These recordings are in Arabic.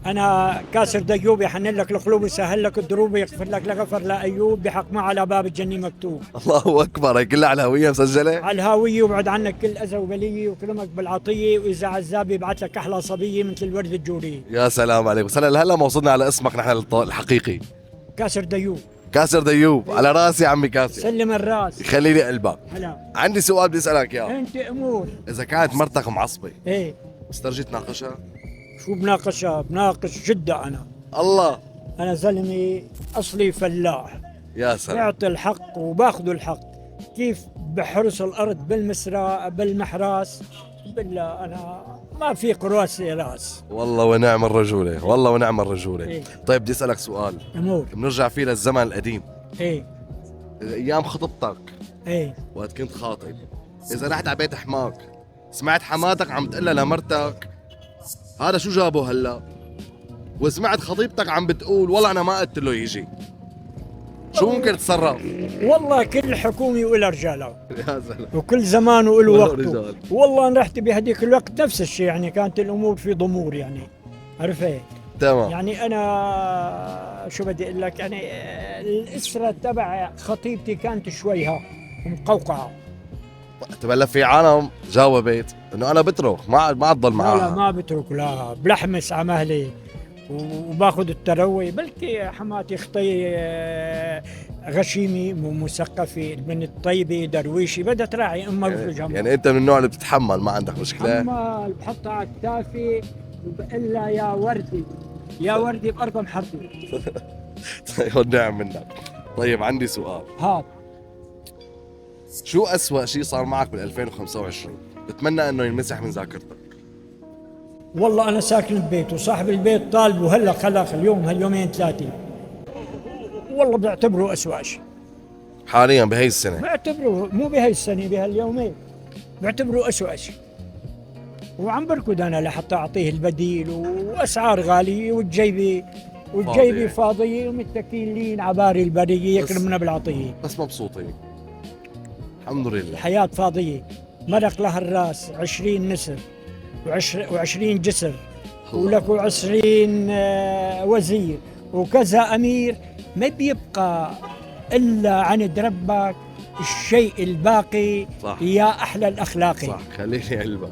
أنا كاسر ديوب، يحنن لك القلوب، يسهل لك الدروب، يغفر لك لغفر لأيوب، بحق ما على باب الجنة مكتوب. الله اكبر، هي كلها على الهويه مسجله. على الهاوية، وبعد عنك كل أذى وبلية، وكرمك بالعطية، وإذا عزاب يبعث لك أحلى صبية مثل الورد الجورية. يا سلام عليك. بس هلا ما وصلنا على اسمك نحن الحقيقي. كاسر ديوب. كاسر ديوب. على راسي عمي كاسر، سلم الراس. يخلي لي قلبك. هلا. عندي سؤال بدي اسالك اياه. أنت أمور. اذا كانت مرتك معصبه إيه. بتسترجي تناقشها؟ شو بناقشها؟ بناقش جدة أنا. الله. أنا زلمي أصلي فلاح، يا سلام. بعطي الحق وباخذ الحق. كيف بحرس الأرض بالمحراس، بالله أنا ما في قراسي راس. والله ونعم الرجوله، والله ونعم الرجوله. إيه. طيب بدي اسالك سؤال أمور. بنرجع فيه للزمن القديم، إيه. ايام خطبتك، إيه. وقت كنت خاطب، اذا رحت على بيت حماك سمعت حماتك عم تقلها لمرتك هذا شو جابه هلا، وسمعت خطيبتك عم بتقول والله انا ما قلت له يجي، شو ممكن تتصرف؟ والله كل حكومة وإلها رجالها، يا زلمه. وكل زمان وإله وله وقته. رجال. والله أنا رحت بهديك الوقت نفس الشيء، يعني كانت الأمور في ضمور، يعني عرفت. تمام. يعني أنا شو بدي أقول لك، يعني الأسرة تبع خطيبتي كانت شويها مقوقعة. تبلا في عالم جاوبت انه انا بترك ما عاد ضل لا معاها. ما بترك، لا بلحمس على مهلي وباخذ التروي. بلكي حماتي خطي غشيمي مثقفة، البنت طيبة درويشي، بدها تراعي امها وزوجها. يعني انت من النوع اللي بتتحمل، ما عندك مشكله. اما بحطها على كتافي وبقول لها يا وردي يا وردي بأرض محرتي. طيب والنعم منك. طيب عندي سؤال، هات. شو أسوأ شيء صار معك بال 2025 بتمنى انه ينمسح من ذاكرتك؟ والله انا ساكن ببيت وصاحب البيت طالب، وهلا خلق اليوم هاليومين ثلاثة، والله بعتبره أسوأ شيء. حاليا بهي السنه؟ بعتبره مو بهي السنة، بهاليومين بعتبره أسوأ شيء. وعم بركض أنا لحتى أعطيه البديل، وأسعار غالية، والجيبة فاضية ومتكلين عباري البرية يكرمنا بالعطية. بس مبسوطين الحمد لله. الحياة فاضية، مرق لها الراس 20 نسر و20 جسر، ولك 20 وزير وكذا أمير، ما بيبقى إلا عند ربك الشيء الباقي. صح. يا أحلى الأخلاقي. صح، خليني قلبك.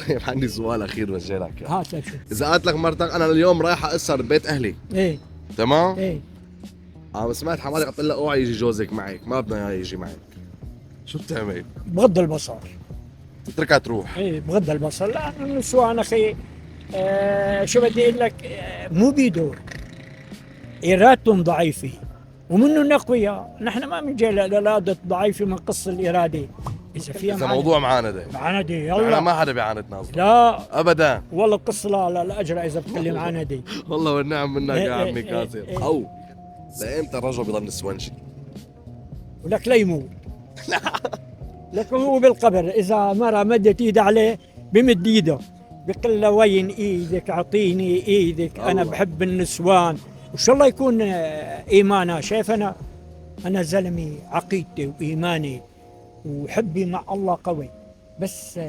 طيب عندي سؤال اخير بوجه لك إياه. هات لشوف. اذا قالت لك مرتك انا اليوم رايحه اسهر ببيت اهلي، إيه. تمام؟ إيه. سمعت حماتك عم تقول لها اوعي يجي جوزك معك، ما بدنا اياه يجي معك، شو بتعمل؟ بغض البصر. تتركها تروح؟ إيه بغض البصر، لا النسوان أخي شو بدي أقول لك، مو بيدور، إرادتهم ضعيفة ومنهم أقوياء. نحن ما بنجي للإرادة ضعيفة من قص الإرادة. إذا موضوع معاندة، معاندة احنا يلا. ما حدا بيعاند ناظر لا ابدا. والله القصة لا أجرى إذا بتكلم معاندة. والله والنعم منك يا عمي كاسر. إيه. او لامتى الرجل بيضل نسوانجي؟ ولك لا يموت. لك هو بالقبر إذا مرة مدت إيد عليه بمد إيده، بقول له وين إيدك، أعطيني إيدك، أنا بحب النسوان. وإن شاء الله يكون إيمانه. شايف أنا زلمي عقيدتي وإيماني وحبي مع الله قوي، بس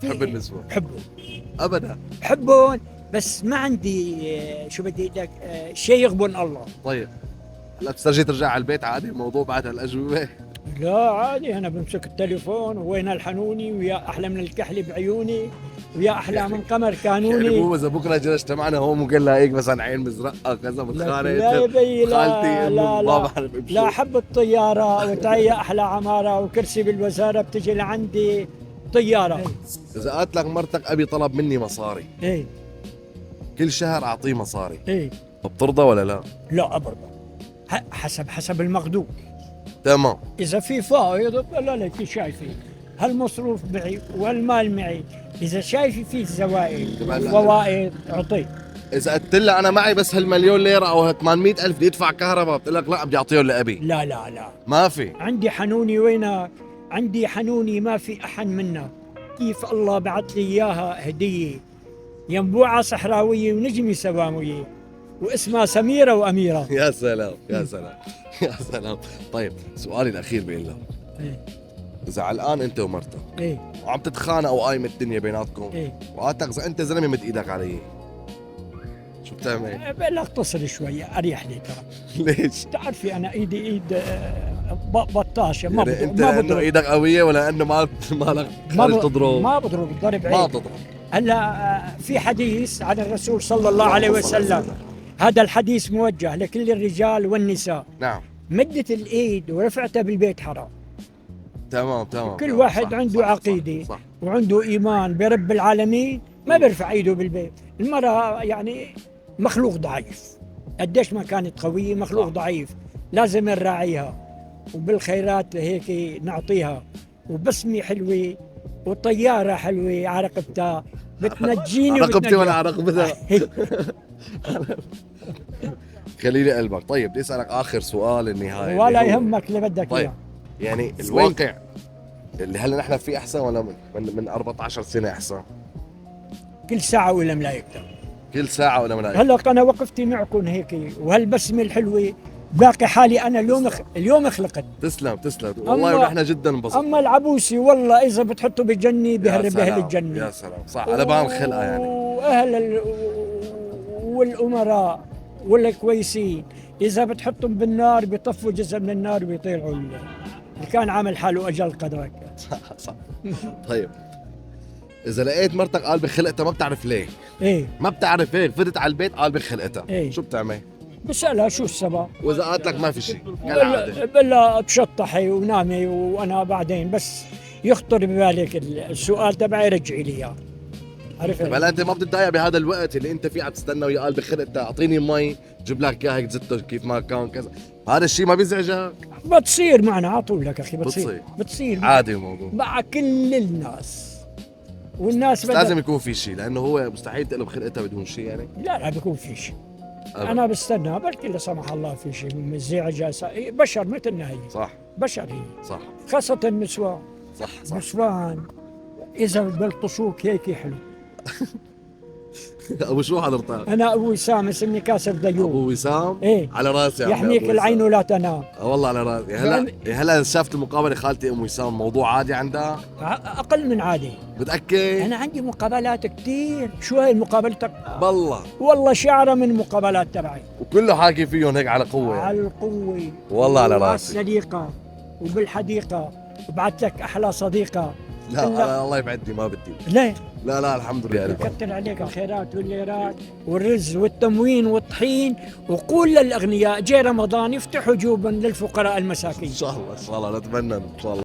بحب النسوان؟ بحبه ابدا. بحبهم، بس ما عندي شو بدي لك شيء يغبن الله. طيب هلا بتسترجي ترجع على البيت عادي الموضوع بعد هالاجوبه؟ لا عادي، انا بمسك التليفون وين الحنوني، ويا احلى من الكحل بعيوني، ويا احلى من قمر كانوني. يعني مو اذا بكره جينا اجتمعنا هون وقال لها هيك مثلا عين مزرقه كذا متخانق، لا يا بي، لا خالتي لا ما لا, بعرف امشي. لا حب الطياره وتعيا احلى عماره، وكرسي بالوزاره بتجي لعندي طياره. اذا قالت لك مرتك ابي طلب مني مصاري ايه كل شهر اعطيه مصاري، ايه. بترضى ولا لا؟ لا ابدا، حسب المقدور. تمام. اذا في فائض لا لك شايفي هالمصروف معي وهالمال معي، اذا شايفي في الزوائد والفوائد اعطيه. اذا قلت لها انا معي بس هالمليون ليره او 800,000 بدي ادفع كهرباء، بتقول لك لا بدي اعطيهم لابي. لا لا لا، ما في. عندي حنوني وينك، عندي حنوني ما في احن منك. كيف الله بعث لي اياها هديه، ينبوعه صحراويه ونجمي سواميه، واسمها سميره واميره. يا سلام يا سلام يا سلام. طيب سؤالي الاخير بيقول لك، ايه اذا علقان انت ومرتك ايه وعم تتخانقوا وقايمه الدنيا بيناتكم، ايه وقالت لك اذا انت زلمه مد ايدك علي، شو بتعمل؟ اغتصل شويه اريح لي ترى. ليش؟ تعرفي انا ايد بطاشه، يعني انت ما لانه بضرب. ايدك قويه ولا انه مالك خارج تضرب؟ ما بضرب، الضرب ما عيب. تضرب. هلا في حديث عن الرسول صلى الله عليه وسلم، هذا الحديث موجه لكل الرجال والنساء. نعم. مدت الايد ورفعتها بالبيت حرام. تمام كل تمام. واحد صح عنده صح عقيده صح. وعنده ايمان برب العالمين، ما بيرفع ايده بالبيت. المراه يعني مخلوق ضعيف، قديش ما كانت قويه مخلوق صح. ضعيف، لازم نراعيها وبالخيرات هيك نعطيها، وبسمه حلوه وطياره حلوه على رقبتها بتنجيني رقبتي وانا وبتنجيها. على رقبتها. خليلي قلبك. طيب بدي اسالك اخر سؤال النهائي. ولا اللي هو- يهمك اللي بدك طيب اياه. يعني الواقع اللي هلا نحن فيه احسن ولا من 14 سنه احسن؟ كل ساعه ولا ملايكتها. كل ساعه ولا من هلا انا وقفت معكم هيك وهالبسمه الحلوه، باقي حالي انا اليوم خلقت. تسلم تسلم والله، ونحن جدا انبسطنا. اما العبوسي والله اذا بتحطه بالجنه يا بيهرب اهل سلام، الجنه. يا سلام، صح، على بال خلقه يعني. والامراء والكويسين اذا بتحطهم بالنار بيطفوا جزء من النار وبيطيروا اللي كان عامل حاله اجل قدرك. صح صح. طيب اذا لقيت مرتك قال بخلقتها ما بتعرف ليه، ايه ما بتعرف هيك، فتت على البيت قال بخلقتها، إيه. شو بتعمل؟ بسألها شو السبب؟ واذا قالت لك ما في شيء كالعاده؟ بلا تشطحي ونامي وانا بعدين بس يخطر ببالك السؤال تبعي رجعي لي اياه. عرفت؟ بلا انت ما بتتضايق بهذا الوقت اللي انت فيه عم تستنى ويا قال بخلقتها اعطيني مي جيب لك اياها هيك زته كيف ما كان كذا، هذا الشيء ما بيزعجك؟ بتصير معنا على طول لك اخي، بتصير. بتصير عادي الموضوع، مع كل الناس، والناس بس لازم يكون في شيء لانه هو مستحيل تقلب خلقتها بدون شيء يعني. لا بيكون في شيء. أبداً. انا بستنى بركي لا سمح الله في شيء مزعجه، بشر مثلنا هي، صح بشر هي، صح خاصه النسوان. صح صح. نسوان اذا بلطشوك هيك حلو. ابو شو حضرتك؟ انا ابو وسام اسمي كاسر ديوب. ابو وسام؟ ايه على راسي يا عمي يحميك أبو العين وسام. ولا تنام. والله على راسي. هلا شافت المقابله خالتي ام وسام، موضوع عادي عندها؟ اقل من عادي. متاكد؟ انا عندي مقابلات كثير. شو هاي مقابلتك؟ بالله والله شعره من المقابلات تبعي وكله حاكي فيهم هيك على قوه يعني. على القوه. والله على راسي. الصديقه وبالحديقه وبعت لك احلى صديقه. لا الله يبعدني ما بدي. ليه؟ لا الحمد لله. يكتر عليك الخيرات والليرات والرز والتموين والطحين، وقول للاغنياء جاي رمضان يفتحوا جوبا للفقراء المساكين. ان شاء الله ان شاء الله نتمنى ان شاء الله.